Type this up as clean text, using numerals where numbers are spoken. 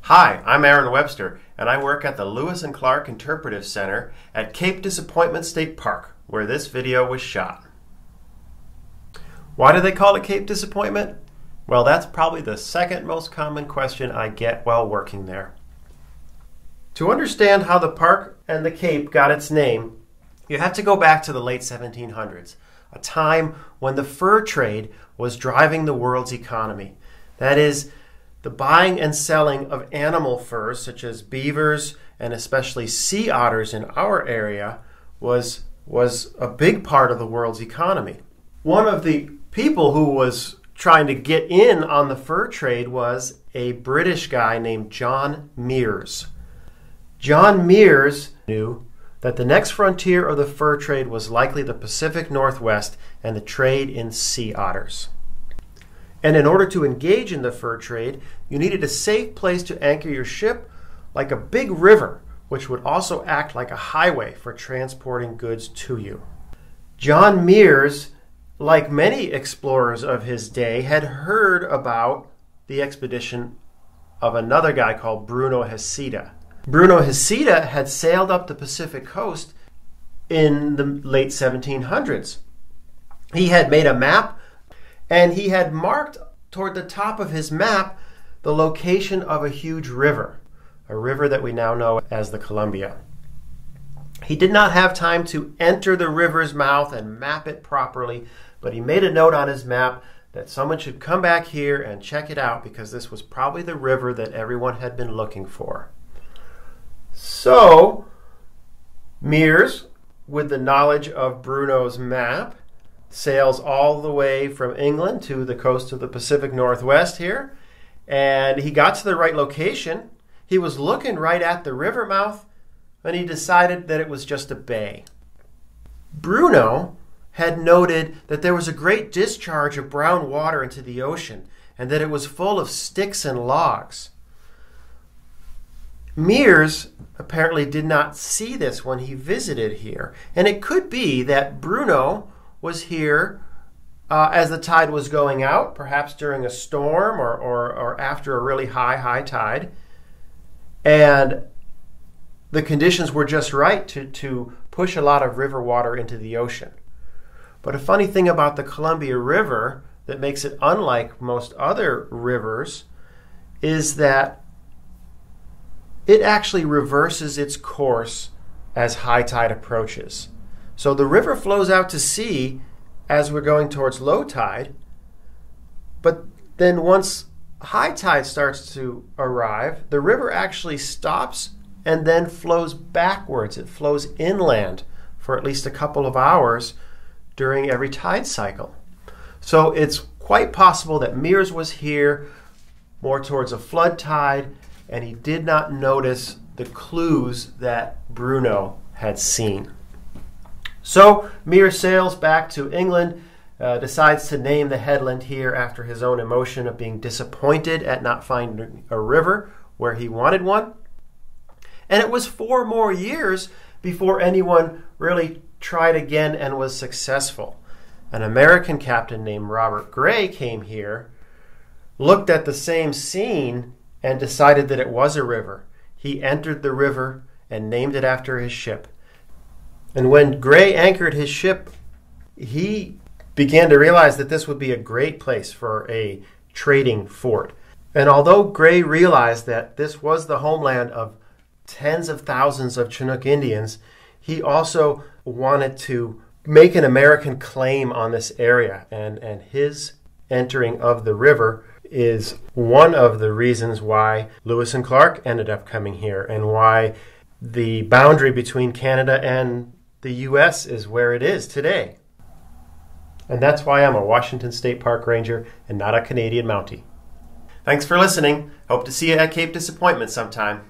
Hi, I'm Aaron Webster, and I work at the Lewis Clark Interpretive Center at Cape Disappointment State Park, where this video was shot. Why do they call it Cape Disappointment? Well, that's probably the second most common question I get while working there. To understand how the park and the Cape got its name, you have to go back to the late 1700s, a time when the fur trade was driving the world's economy. That is, the buying and selling of animal furs, such as beavers and especially sea otters in our area, was a big part of the world's economy. One of the people who was trying to get in on the fur trade was a British guy named John Meares. John Meares knew that the next frontier of the fur trade was likely the Pacific Northwest and the trade in sea otters. And in order to engage in the fur trade, you needed a safe place to anchor your ship, like a big river, which would also act like a highway for transporting goods to you. John Meares, like many explorers of his day, had heard about the expedition of another guy called Bruno Heceta. Bruno Heceta had sailed up the Pacific coast in the late 1700s. He had made a map, and he had marked toward the top of his map the location of a huge river, a river that we now know as the Columbia. He did not have time to enter the river's mouth and map it properly, but he made a note on his map that someone should come back here and check it out because this was probably the river that everyone had been looking for. So, Meares, with the knowledge of Bruno's map, sails all the way from England to the coast of the Pacific Northwest here, and he got to the right location. He was looking right at the river mouth, and he decided that it was just a bay. Bruno had noted that there was a great discharge of brown water into the ocean, and that it was full of sticks and logs. Meares apparently did not see this when he visited here, and it could be that Bruno was here as the tide was going out, perhaps during a storm or after a really high tide. And the conditions were just right to push a lot of river water into the ocean. But a funny thing about the Columbia River that makes it unlike most other rivers is that it actually reverses its course as high tide approaches. So the river flows out to sea as we're going towards low tide, but then once high tide starts to arrive, the river actually stops and then flows backwards. It flows inland for at least a couple of hours during every tide cycle. So it's quite possible that Meares was here more towards a flood tide, and he did not notice the clues that Bruno had seen. So Meares sails back to England, decides to name the headland here after his own emotion of being disappointed at not finding a river where he wanted one. And it was 4 more years before anyone really tried again and was successful. An American captain named Robert Gray came here, looked at the same scene, and decided that it was a river. He entered the river and named it after his ship. And when Gray anchored his ship, he began to realize that this would be a great place for a trading fort. And although Gray realized that this was the homeland of tens of thousands of Chinook Indians, he also wanted to make an American claim on this area. And his entering of the river is one of the reasons why Lewis and Clark ended up coming here and why the boundary between Canada and the U.S. is where it is today. And that's why I'm a Washington State Park Ranger and not a Canadian Mountie. Thanks for listening. Hope to see you at Cape Disappointment sometime.